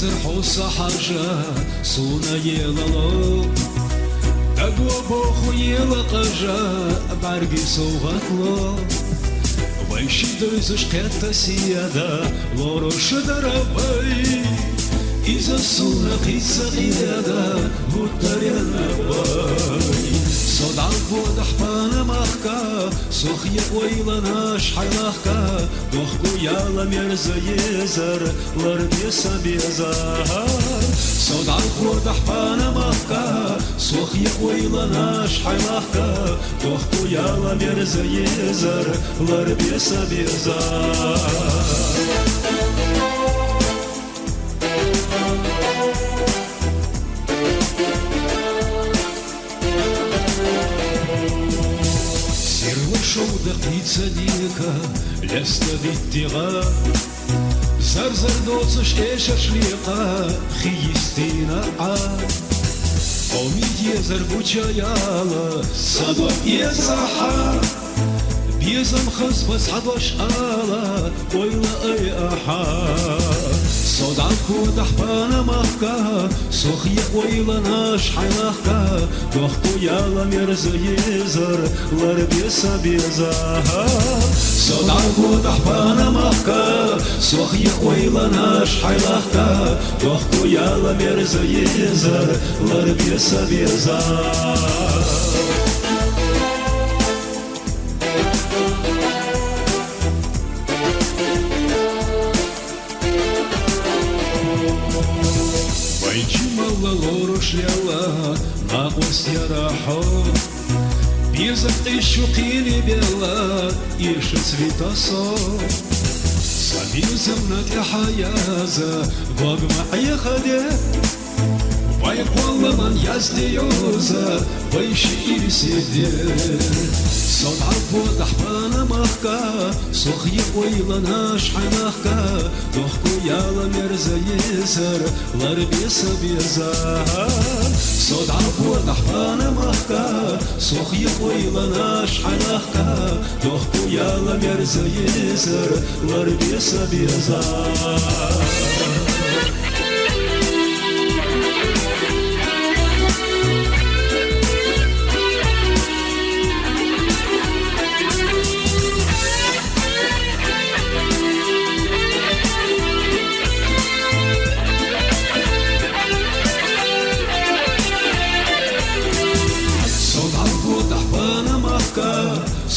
يزر حوصة حرجة صونا يلالو دقوا بوخو يلقجة برقي صوغتلو ويشي دوزش كتا سيادة لورش دربي إذا صونا قيسة قيادة هترينا باي صدع البود حبانا مخكا سخية ويلناش حيلخكا دوخكو يالا ميرزا يزر لربيسا بيزار صدع البود حبانا مخكا سخية ويلناش حيلخكا دوخكو يالا ميرزا يزر لربيسا بيزار دقيقة ديكا لست بالتغا زرزر دوتش إيش أشليقا خيستينا عاد قومي يزر بوچا يالا صدق يزحا بيزم خز بس حدوش آلا ويلا أي أحد صدعكو دحبانا مخكا سخية ويلا ناش حيلخكا دوخكو يالا ميرزا يزر لربيسا بيزار صدعكو دحبانا مخكا سخية ويلا ناش حيلخكا دوخكو يالا ميرزا يزر لربيسا بيزار Лорушляла на осья Безок ты щукили бела Иша цветосо Самизм на тяхаяза Вогма яхаде Вайквалла ман яздиоза Вайши и сидер صدع بود حبانا مخكا سخية ويلا ناش حنخكا دوخكو يالا ميرزا يزر لربيسا بيزار صدع بود حبانا مخكا سخية ويلا ناش حنخكا دوخكو يالا ميرزا يزر لربيسا بيزار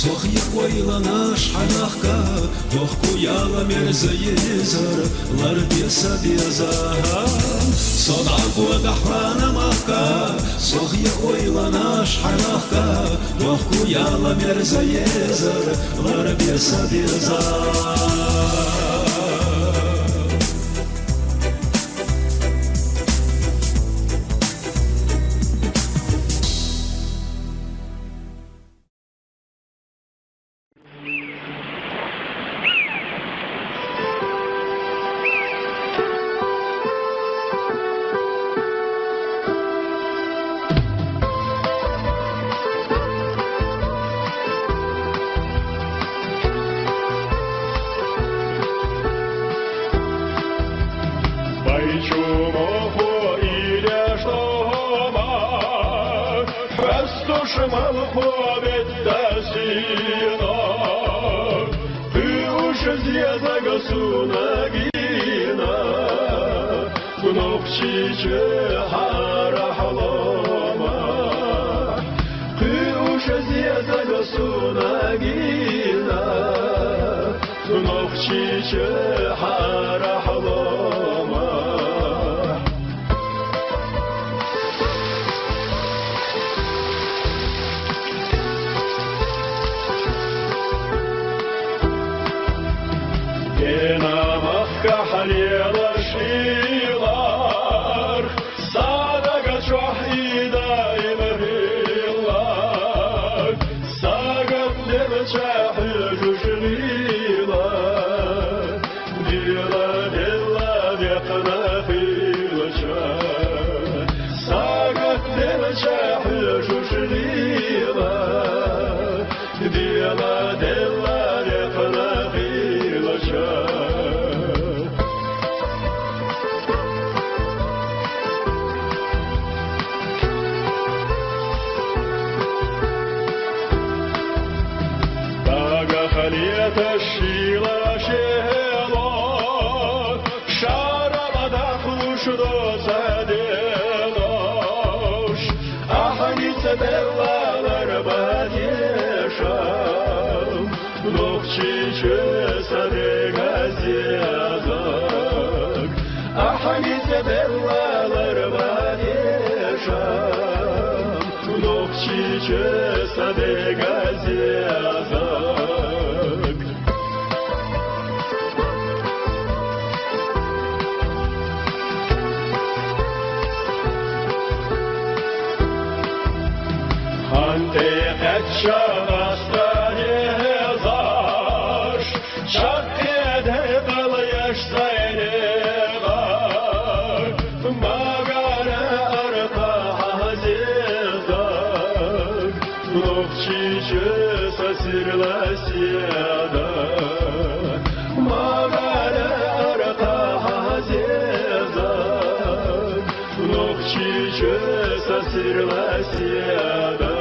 سخية ويلا ناش حنخكا دوخكو يالا ميرزا يزر لربيسا بيزار صدعكو دحبانا مخكا سخية ويلا ناش حنخكا دوخكو يالا ميرزا يزر لربيسا بيزار Dila лето шила шелок, шарабада хуш до саденош, аханица белалар батешам, нохчи чесаде газязак, аханица белалар батешам, нохчи чесаде газязак. Анте качавастане заш, шакеде калаяш сайнега, магара арка хазезак, нохчиче сасирласияда, магара арка хазезак, нохчиче сасирласияда.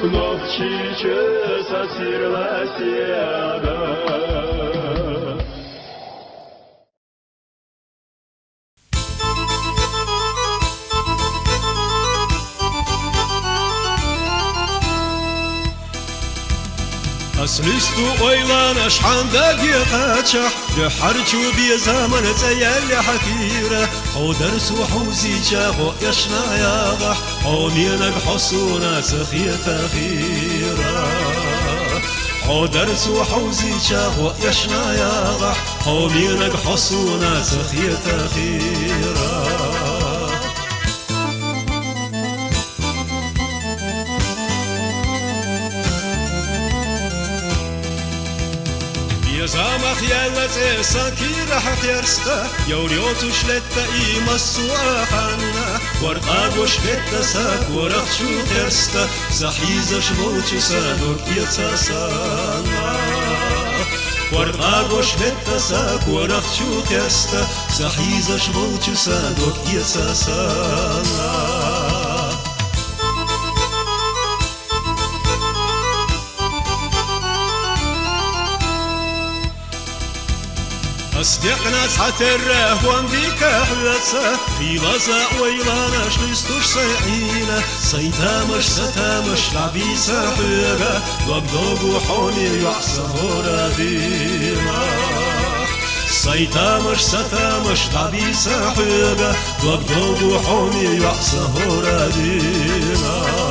Нохчиче сасирласияда. أسلستو أيلانا شحان دقيقة شح لحرجو بزمن زيال حكيرة أو درسو حوزي شاغو يشنا ياغح أو مينك حصونا سخية خيرة أو درسو حوزي شاغو يشنا ياغح أو مينك حصونا سخية خيرة زامخ يالت ساكير حقيرستا يوريوتو شلتا إيمسو آخانا ورقاقو شلتا ساك ورخشو خيرستا زحيزة شموتو سادوك يتساسانا ورقاقو شلتا ساك ورخشو خيرستا زحيزة شموتو سادوك يتساسانا أصدقنا تحتره وانديك حلسة في غزاء ويلانا شلستوش سيعينة سيتامش ستامش لعبيسة حيقة وقدوغو حوني يعصهورا ديما سيتامش ستامش لعبيسة حيقة وقدوغو حوني يعصهورا ديما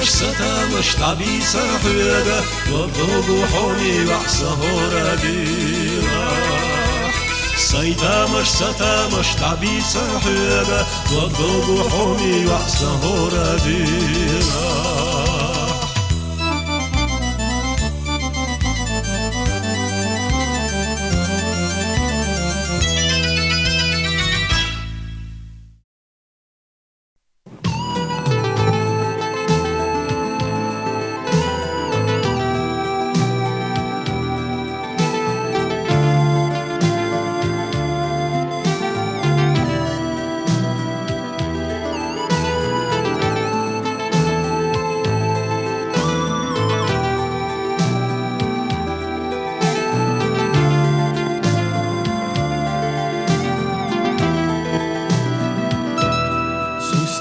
ستامش تعبيسة حيادة وابدوغو حوني وعصهورا ديما سيتامش ستامش تعبيسة حيادة وابدوغو حوني وعصهورا ديما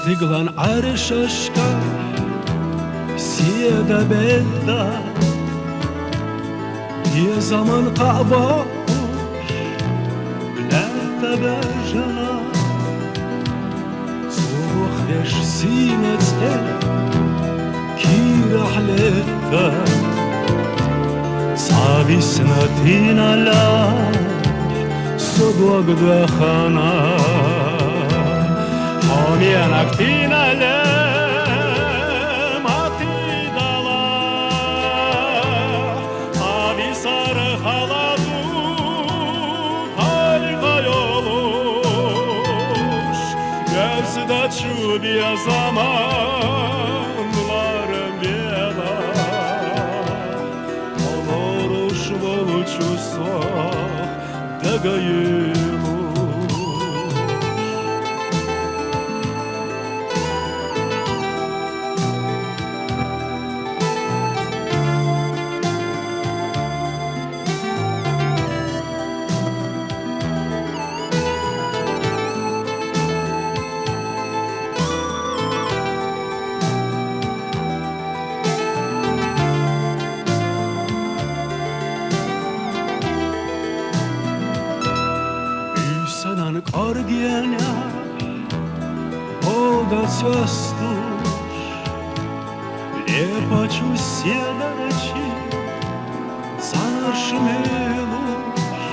Styglan arshashka Sieda bedda Ye zaman qa'ba La tabajana Suruh yesh sinet Kira hletta Sabi snatina la Sodwag dakhana Omienak tinale matidala Avisar haladu halka yoluş Gözde çubiye zamanlar bela Oluruş boluçu догоилуш. Senan kordienia bogacestvuš, lijepa ću sjedaći za naš miluš.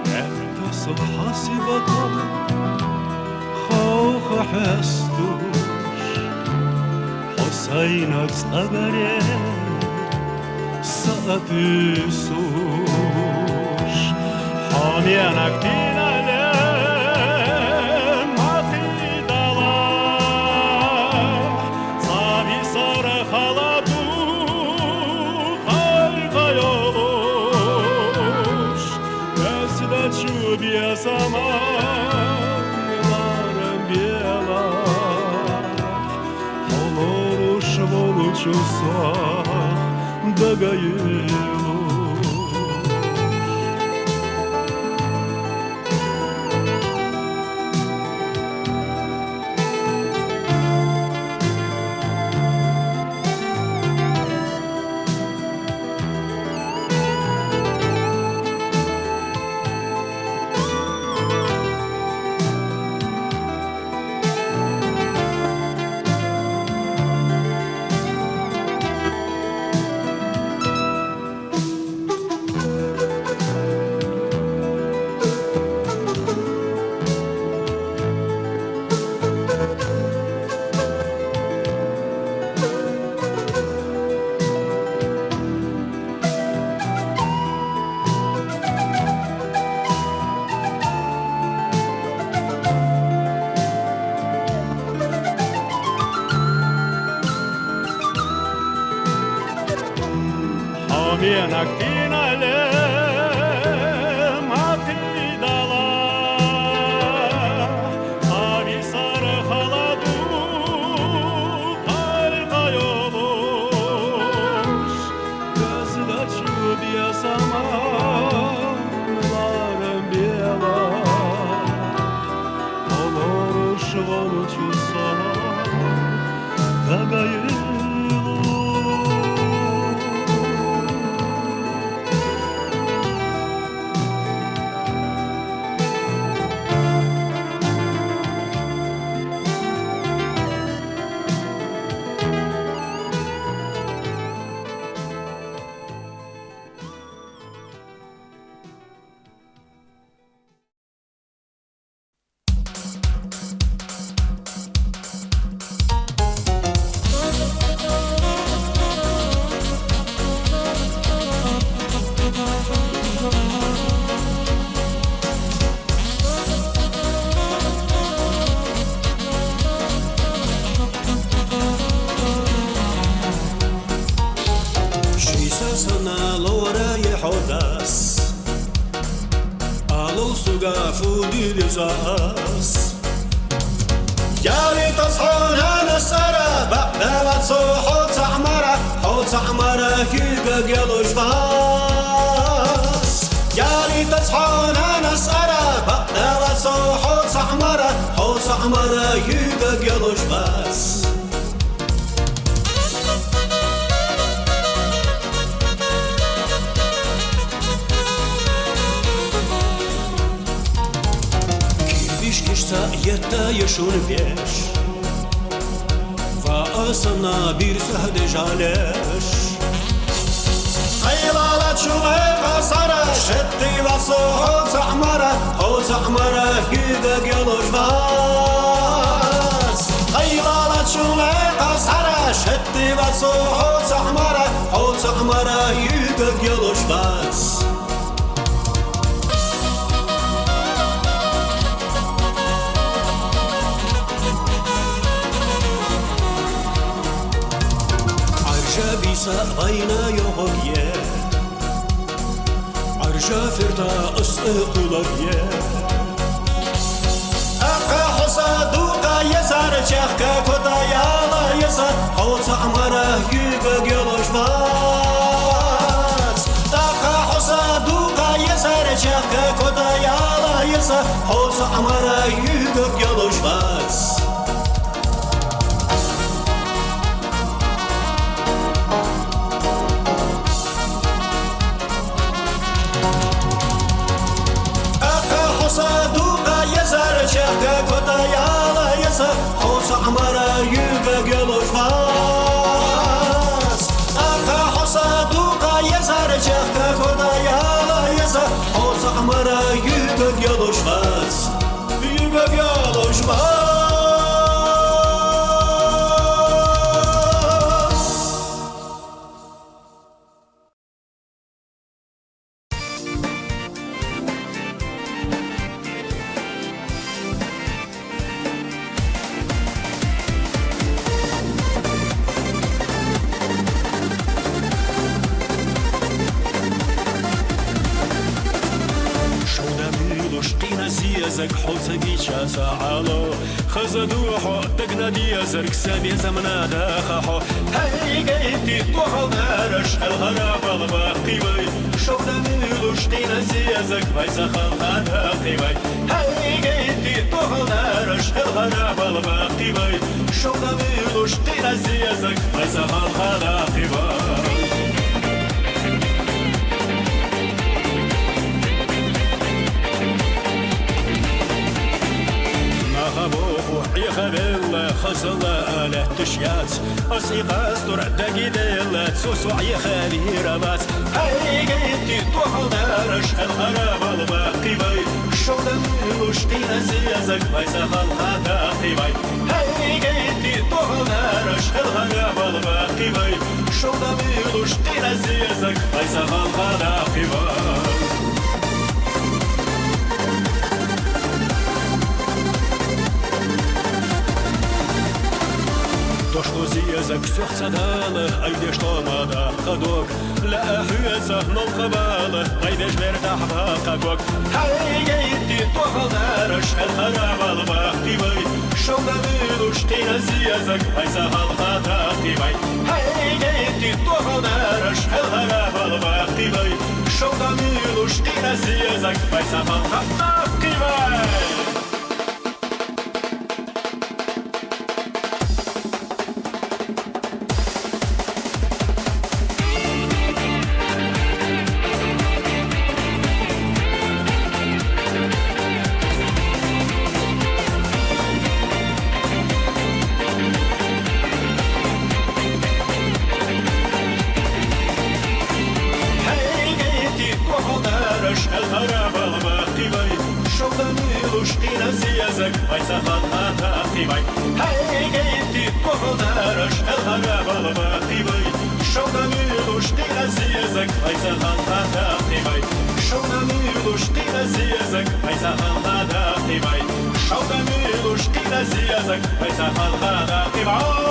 Eta so hasibatom hoha hestuš, hosainak stagare saatisuš. Homienak tinale matidala, zavisar halatu halkayoluş. Gözde çubiye zamanlarım bela, oluruş voluçusa dagayılış. Homienak tinale matidala, zavisar halatu halkayoluş. Gözde çubiye zamanlarım bela, oluruş voluçusa dagayılış. فوديلزاس يا ريت صحون انا سرى بقدر صوت عمره حوت عمره كيبق يلوش باس يا ريت صحون انا سرى بقدر صوت عمره حوت عمره كيبق يلوش باس Yetta yaşun beş va asna bir sahde jaleş Haylala çuve kasara şetti va sohot amara hot amara gide geloş vas Haylala çuve kasara şetti va sohot amara hot amara gide geloş vas Bisa bayna yok ye جافرتا استقلال أقا حصادوقا يزار چخكا كوتا يالا يزار حوص عمره يبق يلوش باس أقا حصادوقا يزار چخكا كوتا يالا يزار حوص عمره يبق يلوش باس صادوقا يزار شهكا كوتا يالا يزار حوص عمره يبق يلوش باس أقا حصادوقا يزار شهكا كوتا يالا يزار حوص عمره يبق يلوش باس يبق يلوش باس زك حوت بيشا تعالو خزدوحو دقنا ديزرك سامي زمنا داخحو هاي قيتي طوحو نارش الغراب الباقي بي شودا ميلوش دينا زيزك بايسا خلقا داقي بي هاي قيتي طوحو نارش الغراب الباقي بي شودا ميلوش دينا زيزك بايسا خلقا داقي بي يخبل خزل آله تشيات أصيقاس ترعد قيدل تسوسو يخالي ربات هاي قيتي طوحو نارش الغراب الباقي بي شودا ميلوش دينا زيزك بايسا خلقا داقي بي هاي قيتي طوحو نارش الغراب الباقي بي شودا ميلوش دينا زيزك بايسا خلقا داقي بي То, что зезок все цадало, айде что мада ходок, لا أحيزة نلقبالة айде жмерда حباقك هاي جيتي طوحل نارش الخراب الباقي بي شودا ميلوش تينا زيزك بايسا خلقا داقي بي هاي جيتي طوحل نارش الخراب الباقي بي شودا ميلوش تينا زيزك بايسا خلقا داقي بي بايسا خلقا داقي بي هاي قيتي طوحو نارش الغراب الباقي بي شودا ميلوش دينا زيزك بايسا خلقا داقي بي شودا ميلوش دينا زيزك بايسا خلقا داقي بي شودا ميلوش دينا زيزك بايسا خلقا داقي بي